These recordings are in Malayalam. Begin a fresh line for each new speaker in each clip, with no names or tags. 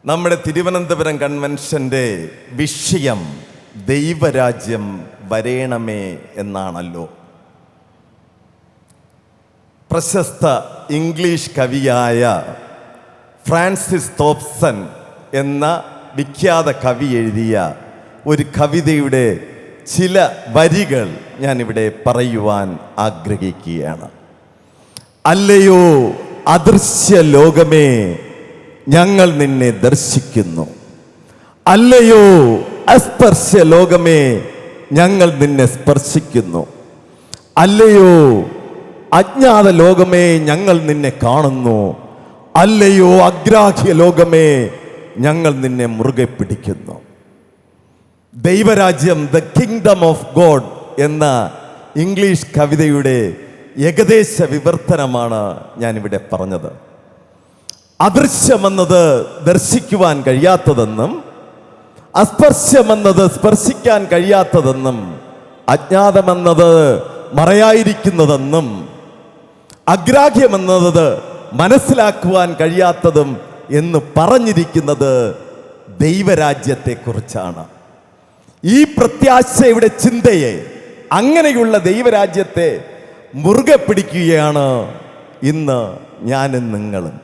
നമ്മുടെ തിരുവനന്തപുരം കൺവെൻഷൻ്റെ വിഷയം ദൈവരാജ്യം വരേണമേ എന്നാണല്ലോ. പ്രശസ്ത ഇംഗ്ലീഷ് കവിയായ ഫ്രാൻസിസ് തോംസൺ എന്ന വിഖ്യാത കവി എഴുതിയ ഒരു കവിതയുടെ ചില വരികൾ ഞാനിവിടെ പറയുവാൻ ആഗ്രഹിക്കുകയാണ്. അല്ലയോ അദൃശ്യ ലോകമേ, ഞങ്ങൾ നിന്നെ ദർശിക്കുന്നു. അല്ലയോ അസ്പർശ്യ ലോകമേ, ഞങ്ങൾ നിന്നെ സ്പർശിക്കുന്നു. അല്ലയോ അജ്ഞാത ലോകമേ, ഞങ്ങൾ നിന്നെ കാണുന്നു. അല്ലയോ അഗ്രാഹ്യ ലോകമേ, ഞങ്ങൾ നിന്നെ മുറുകെ പിടിക്കുന്നു. ദൈവരാജ്യം, ദ കിങ്ഡം ഓഫ് ഗോഡ് എന്ന ഇംഗ്ലീഷ് കവിതയുടെ ഏകദേശ വിവർത്തനമാണ് ഞാനിവിടെ പറഞ്ഞത്. അദൃശ്യമെന്നത് ദർശിക്കുവാൻ കഴിയാത്തതെന്നും അസ്പർശ്യമെന്നത് സ്പർശിക്കാൻ കഴിയാത്തതെന്നും അജ്ഞാതമെന്നത് മറയായിരിക്കുന്നതെന്നും അഗ്രാഹ്യമെന്നത് മനസ്സിലാക്കുവാൻ കഴിയാത്തതും എന്ന് പറഞ്ഞിരിക്കുന്നത് ദൈവരാജ്യത്തെക്കുറിച്ചാണ്. ഈ പ്രത്യാശയുടെ ചിന്തയെ, അങ്ങനെയുള്ള ദൈവരാജ്യത്തെ മുറുകെ പിടിക്കുകയാണ് ഇന്ന് ഞാനും നിങ്ങളും.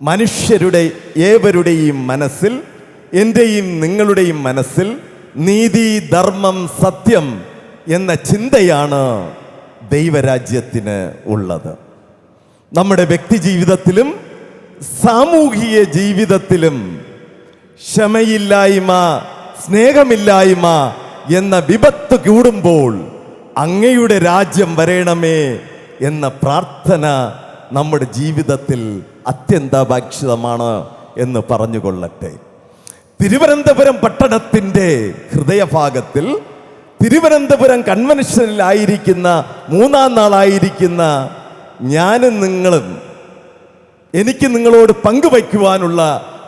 മനുഷ്യരുടെ ഏവരുടെയും മനസ്സിൽ, എൻ്റെയും നിങ്ങളുടെയും മനസ്സിൽ നീതി, ധർമ്മം, സത്യം എന്ന ചിന്തയാണ് ദൈവരാജ്യത്തിന് ഉള്ളത്. നമ്മുടെ വ്യക്തി ജീവിതത്തിലും സാമൂഹിക ജീവിതത്തിലും ക്ഷമയില്ലായ്മ, സ്നേഹമില്ലായ്മ എന്ന വിപത്ത് കൂടുമ്പോൾ അങ്ങയുടെ രാജ്യം വരേണമേ എന്ന പ്രാർത്ഥന നമ്മുടെ ജീവിതത്തിൽ അത്യന്താപേക്ഷിതമാണ് എന്ന് പറഞ്ഞുകൊള്ളട്ടെ. തിരുവനന്തപുരം പട്ടണത്തിൻ്റെ ഹൃദയഭാഗത്തിൽ തിരുവനന്തപുരം കൺവെൻഷനിലായിരിക്കുന്ന മൂന്നാം നാളായിരിക്കുന്ന ഞാനും നിങ്ങളും, എനിക്ക് നിങ്ങളോട് പങ്കുവയ്ക്കുവാനുള്ള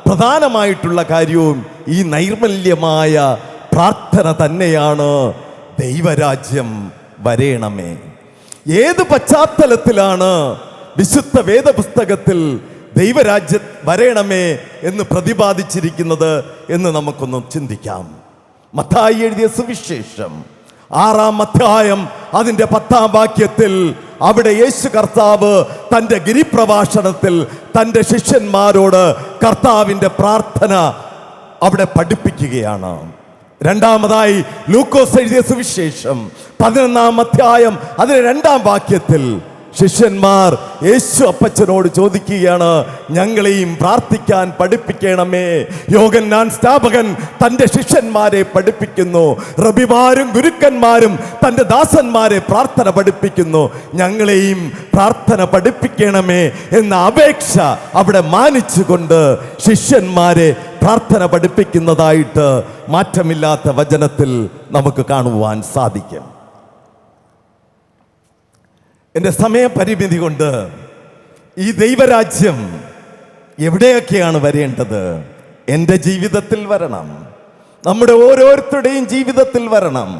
പ്രധാനമായിട്ടുള്ള കാര്യവും ഈ നൈർമല്യമായ പ്രാർത്ഥന തന്നെയാണ്. ദൈവരാജ്യം വരേണമേ. ഏത് പശ്ചാത്തലത്തിലാണ് വിശുദ്ധ വേദപുസ്തകത്തിൽ ദൈവരാജ്യം വരേണമേ എന്ന് പ്രതിപാദിച്ചിരിക്കുന്നത് എന്ന് നമുക്കൊന്ന് ചിന്തിക്കാം. മത്തായി എഴുതിയ സുവിശേഷം 6-ാം അധ്യായം അതിൻ്റെ 10-ാം വാക്യത്തിൽ അവിടെ യേശു കർത്താവ് തൻ്റെ ഗിരിപ്രഭാഷണത്തിൽ തൻ്റെ ശിഷ്യന്മാരോട് കർത്താവിൻ്റെ പ്രാർത്ഥന അവിടെ പഠിപ്പിക്കുകയാണ്. രണ്ടാമതായി ലൂക്കോസ് എഴുതിയ സുവിശേഷം 11-ാം അധ്യായം അതിലെ 2-ാം വാക്യത്തിൽ ശിഷ്യന്മാർ യേശു അപ്പച്ചനോട് ചോദിക്കുകയാണ്, ഞങ്ങളെയും പ്രാർത്ഥിക്കാൻ പഠിപ്പിക്കണമേ. യോഹന്നാൻ സ്നാപകൻ തൻ്റെ ശിഷ്യന്മാരെ പഠിപ്പിക്കുന്നു. റബിമാരും ഗുരുക്കന്മാരും തൻ്റെ ദാസന്മാരെ പ്രാർത്ഥന പഠിപ്പിക്കുന്നു. ഞങ്ങളെയും പ്രാർത്ഥന പഠിപ്പിക്കണമേ എന്ന അപേക്ഷ അവിടെ മാനിച്ചുകൊണ്ട് ശിഷ്യന്മാരെ പ്രാർത്ഥന പഠിപ്പിക്കുന്നതായിട്ട് മാറ്റമില്ലാത്ത വചനത്തിൽ നമുക്ക് കാണുവാൻ സാധിക്കും. എൻ്റെ സമയപരിമിതി കൊണ്ട് ഈ ദൈവരാജ്യം എവിടെയൊക്കെയാണ് വരേണ്ടത്? എൻ്റെ ജീവിതത്തിൽ വരണം, നമ്മുടെ ഓരോരുത്തരുടെയും ജീവിതത്തിൽ വരണം,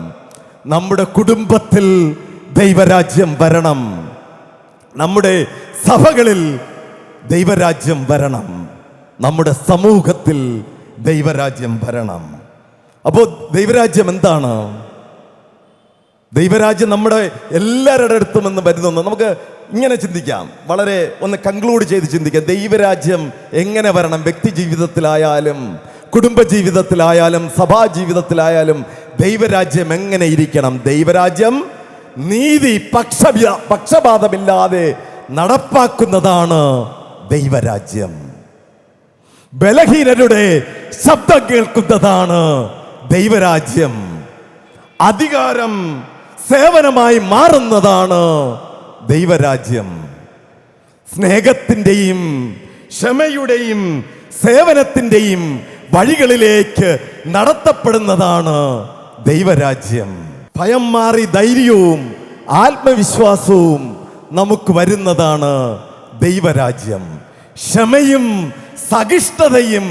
നമ്മുടെ കുടുംബത്തിൽ ദൈവരാജ്യം വരണം, നമ്മുടെ സഭകളിൽ ദൈവരാജ്യം വരണം, നമ്മുടെ സമൂഹത്തിൽ ദൈവരാജ്യം വരണം. അപ്പോൾ ദൈവരാജ്യം എന്താണ്? ദൈവരാജ്യം നമ്മുടെ എല്ലാവരുടെ അടുത്തും എന്ന് വരുന്നു. നമുക്ക് ഇങ്ങനെ ചിന്തിക്കാം, വളരെ ഒന്ന് കൺക്ലൂഡ് ചെയ്ത് ചിന്തിക്കാം. ദൈവരാജ്യം എങ്ങനെ വരണം? വ്യക്തി ജീവിതത്തിലായാലും കുടുംബജീവിതത്തിലായാലും സഭാ ജീവിതത്തിലായാലും ദൈവരാജ്യം എങ്ങനെ ഇരിക്കണം? ദൈവരാജ്യം നീതി, പക്ഷപാതമില്ലാതെ നടപ്പാക്കുന്നതാണ് ദൈവരാജ്യം. ബലഹീനരുടെ ശബ്ദം കേൾക്കുന്നതാണ് ദൈവരാജ്യം. അധികാരം സേവനമായി മാറുന്നതാണ് ദൈവരാജ്യം. സ്നേഹത്തിൻ്റെയും ക്ഷമയുടെയും സേവനത്തിൻ്റെയും വഴികളിലേക്ക് നടത്തപ്പെടുന്നതാണ് ദൈവരാജ്യം. ഭയം മാറി ധൈര്യവും ആത്മവിശ്വാസവും നമുക്ക് വരുന്നതാണ് ദൈവരാജ്യം. ക്ഷമയും സഹിഷ്ണുതയും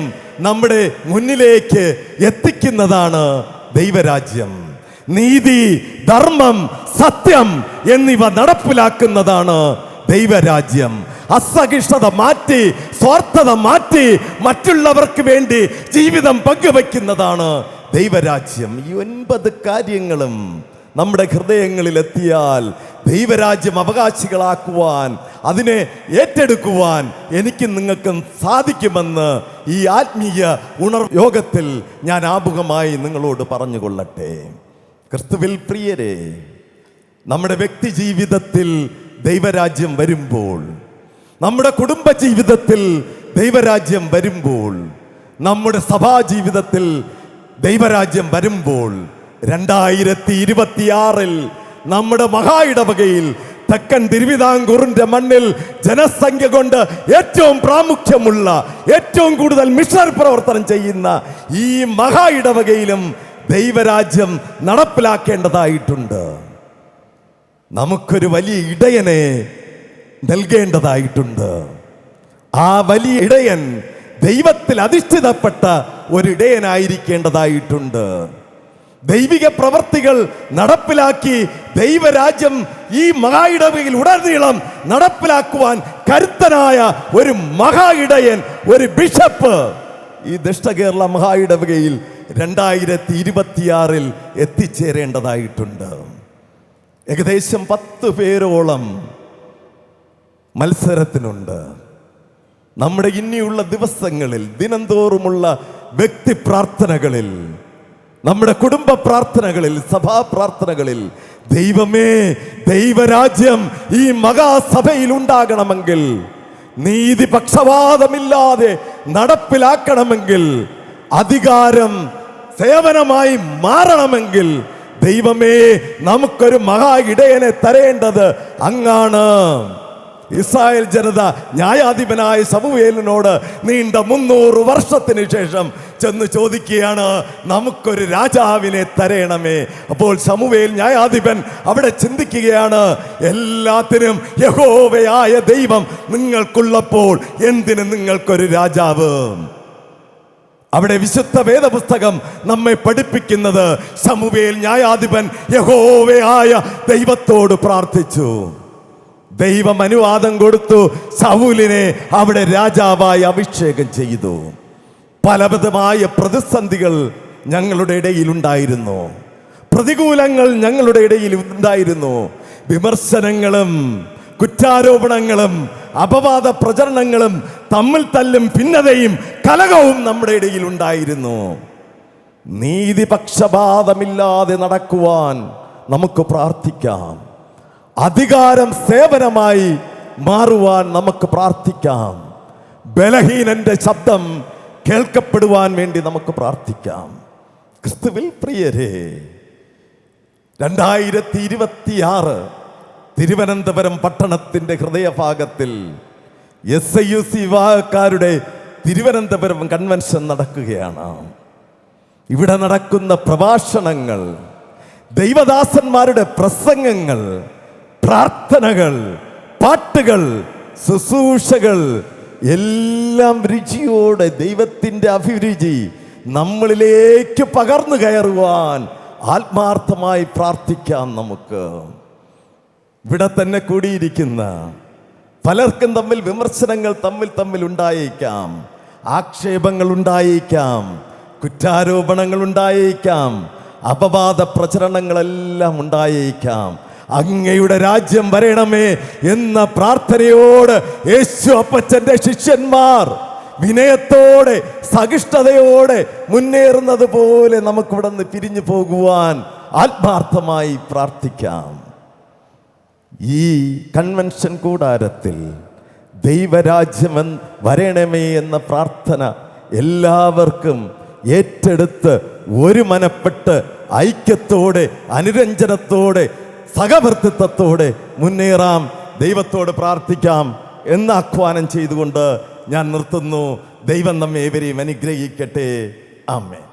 നമ്മുടെ മുന്നിലേക്ക് എത്തിക്കുന്നതാണ് ദൈവരാജ്യം. നീതി, ധർമ്മം, സത്യം എന്നിവ നടപ്പിലാക്കുന്നതാണ് ദൈവരാജ്യം. അസഹിഷ്ണുത മാറ്റി, സ്വാർത്ഥത മാറ്റി, മറ്റുള്ളവർക്ക് വേണ്ടി ജീവിതം പങ്കുവയ്ക്കുന്നതാണ് ദൈവരാജ്യം. ഈ 9 കാര്യങ്ങളും നമ്മുടെ ഹൃദയങ്ങളിൽ എത്തിയാൽ ദൈവരാജ്യം അവകാശികളാക്കുവാൻ, അതിനെ ഏറ്റെടുക്കുവാൻ എനിക്കും നിങ്ങൾക്കും സാധിക്കുമെന്ന് ഈ ആത്മീയ യോഗത്തിൽ ഞാൻ ആമുഖമായി നിങ്ങളോട് പറഞ്ഞുകൊള്ളട്ടെ. ക്രിസ്തുവിൽ പ്രിയരെ, നമ്മുടെ വ്യക്തി ജീവിതത്തിൽ ദൈവരാജ്യം വരുമ്പോൾ, നമ്മുടെ കുടുംബ ജീവിതത്തിൽ ദൈവരാജ്യം വരുമ്പോൾ, നമ്മുടെ സഭാ ജീവിതത്തിൽ ദൈവരാജ്യം വരുമ്പോൾ 2026 നമ്മുടെ മഹാ ഇടവകയിൽ തെക്കൻ തിരുവിതാംകൂറിന്റെ മണ്ണിൽ ജനസംഖ്യ കൊണ്ട് ഏറ്റവും പ്രാമുഖ്യമുള്ള, ഏറ്റവും കൂടുതൽ മിഷണറി പ്രവർത്തനം ചെയ്യുന്ന ഈ മഹാ ഇടവകയിലും ദൈവരാജ്യം നടപ്പിലാക്കേണ്ടതായിട്ടുണ്ട്. നമുക്കൊരു വലിയ ഇടയനെ നൽകേണ്ടതായിട്ടുണ്ട്. ആ വലിയ ഇടയൻ ദൈവത്തിൽ അധിഷ്ഠിതപ്പെട്ട ഒരു ഇടയനായിരിക്കേണ്ടതായിട്ടുണ്ട്. ദൈവിക പ്രവർത്തികൾ നടപ്പിലാക്കി ദൈവരാജ്യം ഈ മഹാ ഇടവകയിൽ ഉടനീളം നടപ്പിലാക്കുവാൻ കരുത്തനായ ഒരു മഹാ ഇടയൻ, ഒരു ബിഷപ്പ് ഈ ദക്ഷിണ മഹാ ഇടവകയിൽ 2026 എത്തിച്ചേരേണ്ടതായിട്ടുണ്ട്. ഏകദേശം 10 പേരോളം മത്സരത്തിനുണ്ട്. നമ്മുടെ ഇനിയുള്ള ദിവസങ്ങളിൽ, ദിനംതോറുമുള്ള വ്യക്തി പ്രാർത്ഥനകളിൽ, നമ്മുടെ കുടുംബ പ്രാർത്ഥനകളിൽ, സഭാ പ്രാർത്ഥനകളിൽ, ദൈവമേ, ദൈവരാജ്യം ഈ മഹാസഭയിൽ ഉണ്ടാകണമെങ്കിൽ, നീതി പക്ഷപാതമില്ലാതെ നടപ്പിലാക്കണമെങ്കിൽ, അധികാരം സേവനമായി മാറണമെങ്കിൽ, ദൈവമേ, നമുക്കൊരു മഹാ ഇടയനെ തരേണ്ടത് അങ്ങാണ്. ഇസ്രായേൽ ജനത ന്യായാധിപനായ ശമൂവേലിനോട് നീണ്ട 300 വർഷത്തിന് ശേഷം ചെന്ന് ചോദിക്കുകയാണ്, നമുക്കൊരു രാജാവിനെ തരേണമേ. അപ്പോൾ ശമൂവേൽ ന്യായാധിപൻ അവിടെ ചിന്തിക്കുകയാണ്, എല്ലാത്തിനും യഹോവയായ ദൈവം നിങ്ങൾക്കുള്ളപ്പോൾ എന്തിന് നിങ്ങൾക്കൊരു രാജാവ്? അവിടെ വിശുദ്ധ വേദപുസ്തകം നമ്മെ പഠിപ്പിക്കുന്നത്, ശമൂവേൽ ന്യായാധിപൻ യഹോവയായ ദൈവത്തോട് പ്രാർത്ഥിച്ചു. ദൈവം അനുവാദം കൊടുത്തു. ശൗലിനെ അവിടെ രാജാവായി അഭിഷേകം ചെയ്തു. പലവിധമായ പ്രതിസന്ധികൾ ഞങ്ങളുടെ ഇടയിൽ ഉണ്ടായിരുന്നു, പ്രതികൂലങ്ങൾ ഞങ്ങളുടെ ഇടയിൽ ഉണ്ടായിരുന്നു. വിമർശനങ്ങളും കുറ്റാരോപണങ്ങളും അപവാദ പ്രചരണങ്ങളും തമ്മിൽ തല്ലും ഭിന്നതയും കലഹവും നമ്മുടെ ഇടയിൽ ഉണ്ടായിരുന്നു. നീതിപക്ഷപാതമില്ലാതെ നടക്കുവാൻ നമുക്ക് പ്രാർത്ഥിക്കാം. അധികാരം സേവനമായി മാറുവാൻ നമുക്ക് പ്രാർത്ഥിക്കാം. ബലഹീനന്റെ ശബ്ദം കേൾക്കപ്പെടുവാൻ വേണ്ടി നമുക്ക് പ്രാർത്ഥിക്കാം. ക്രിസ്തുവിൽ പ്രിയരെ, 2026 തിരുവനന്തപുരം പട്ടണത്തിൻ്റെ ഹൃദയഭാഗത്തിൽ SIUC വിഭാഗക്കാരുടെ തിരുവനന്തപുരം കൺവെൻഷൻ നടക്കുകയാണ്. ഇവിടെ നടക്കുന്ന പ്രഭാഷണങ്ങൾ, ദൈവദാസന്മാരുടെ പ്രസംഗങ്ങൾ, പ്രാർത്ഥനകൾ, പാട്ടുകൾ, ശുശ്രൂഷകൾ എല്ലാം രുചിയോടെ ദൈവത്തിൻ്റെ അഭിരുചി നമ്മളിലേക്ക് പകർന്നു കയറുവാൻ ആത്മാർത്ഥമായി പ്രാർത്ഥിക്കാം. നമുക്ക് ഇവിടെ തന്നെ കൂടിയിരിക്കുന്ന പലർക്കും തമ്മിൽ വിമർശനങ്ങൾ തമ്മിൽ ഉണ്ടായേക്കാം, ആക്ഷേപങ്ങൾ ഉണ്ടായേക്കാം, കുറ്റാരോപണങ്ങൾ ഉണ്ടായേക്കാം, അപവാദ പ്രചരണങ്ങളെല്ലാം ഉണ്ടായേക്കാം. അങ്ങയുടെ രാജ്യം വരണമേ എന്ന പ്രാർത്ഥനയോട് യേശു അപ്പച്ചന്റെ ശിഷ്യന്മാർ വിനയത്തോടെ സഹിഷ്ണുതയോടെ മുന്നേറുന്നത് പോലെ നമുക്കിവിടെ നിന്ന് പിരിഞ്ഞു പോകുവാൻ ആത്മാർത്ഥമായി പ്രാർത്ഥിക്കാം. ഈ കൺവെൻഷൻ കൂടാരത്തിൽ ദൈവരാജ്യം വരണമേ എന്ന പ്രാർത്ഥന എല്ലാവർക്കും ഏറ്റെടുത്ത് ഒരു മനപ്പെട്ട് ഐക്യത്തോടെ അനുരഞ്ജനത്തോടെ സഹവർത്തിത്വത്തോടെ മുന്നേറാം, ദൈവത്തോട് പ്രാർത്ഥിക്കാം എന്ന് ആഹ്വാനം ചെയ്തുകൊണ്ട് ഞാൻ നിർത്തുന്നു. ദൈവം നമ്മെ ഏവരെയും അനുഗ്രഹിക്കട്ടെ. ആമേൻ.